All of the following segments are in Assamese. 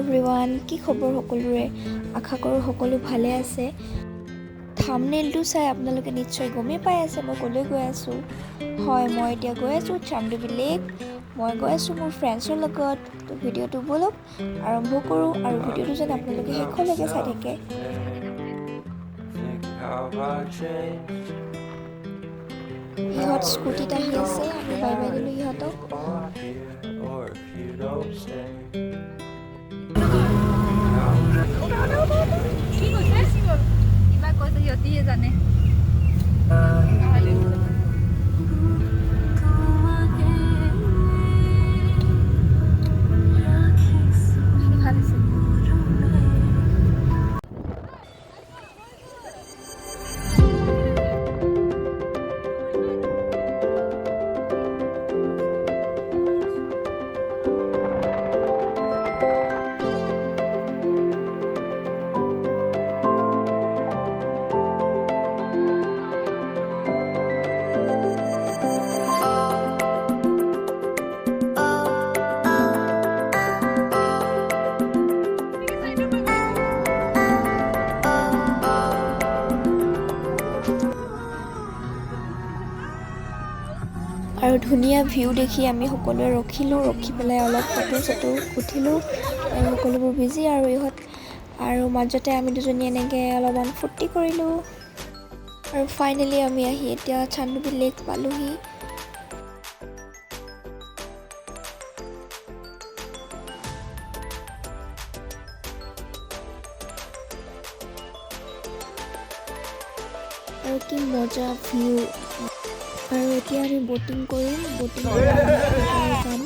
एवरीवन কি খবৰ সকলোৰে আশা কৰো সকলো ভালে আছে থাম্বনেইলটো চাই আপোনালোকে নিশ্চয় গমে পাই আছে মই কলৈ গৈ আছো হয় মই এতিয়া গৈ আছো চান্দুবি লেক মই গৈ আছো মোৰ ফ্ৰেণ্ডছৰ লগত তো ভিডিওটো বলক আৰম্ভ কৰো আৰু ভিডিওটো যেন আপোনালোকে শেষলৈকে চাই থাকে ইহঁত স্কুটিত আহি আছে আমি বাই বাই দিলো ইহঁতক কিবা কৈছে সিহঁতিহে জানে আৰু ধুনিয়া ভিউ দেখি আমি সকলোৱে ৰখি পেলাই অলপ ফটো উঠিলো আৰু সকলোবোৰ বিজি আৰু ইহঁত আৰু মাজতে আমি দুজনী এনেকৈ অলপমান ফূৰ্তি কৰিলো আৰু ফাইনেলি আমি আহি এতিয়া চান্দুবি লেক পালোহি আৰু কি মজা ভিউ আৰু এতিয়া আমি বোটিং কৰিম বোটিং কৰি যাম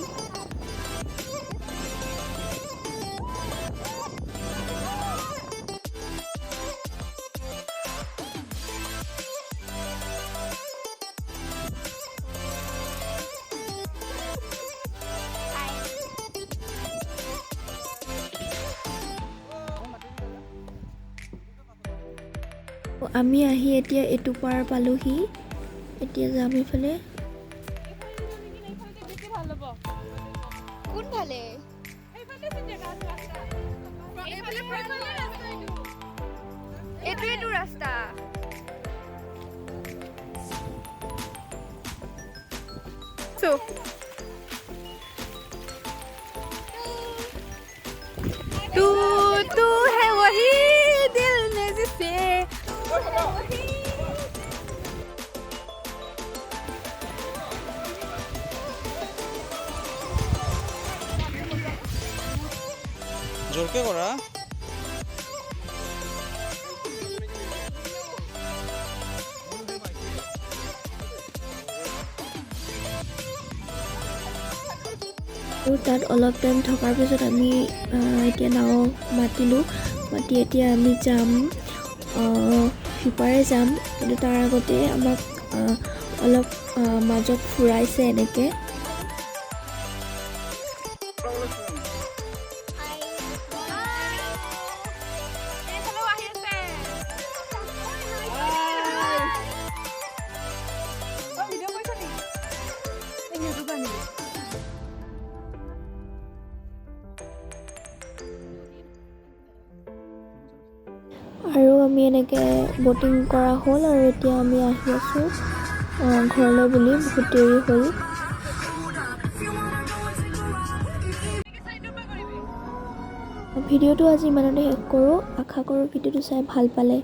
আমি আহি এতিয়া এটু পাৰ পালোহি এতিয়া যাম ইফালে কোন ভালে এইটো ৰাস্তা तू है वही दिल में जिसे জোৰকে কৰা তাত অলপ টাইম থকাৰ পিছত আমি এতিয়া নাও মাতি এতিয়া আমি যাম সিপাৰে যাম কিন্তু তাৰ আগতে আমাক অলপ মাজত ফুৰাইছে এনেকৈ আৰু আমি এনেকৈ ব'টিং কৰা হ'ল আৰু এতিয়া আমি আহি আছোঁ ঘৰলৈ বুলি বহুত দেৰি হ'ল ভিডিঅ'টো আজি ইমানতে শেষ কৰোঁ আশা কৰোঁ ভিডিঅ'টো চাই ভাল পালে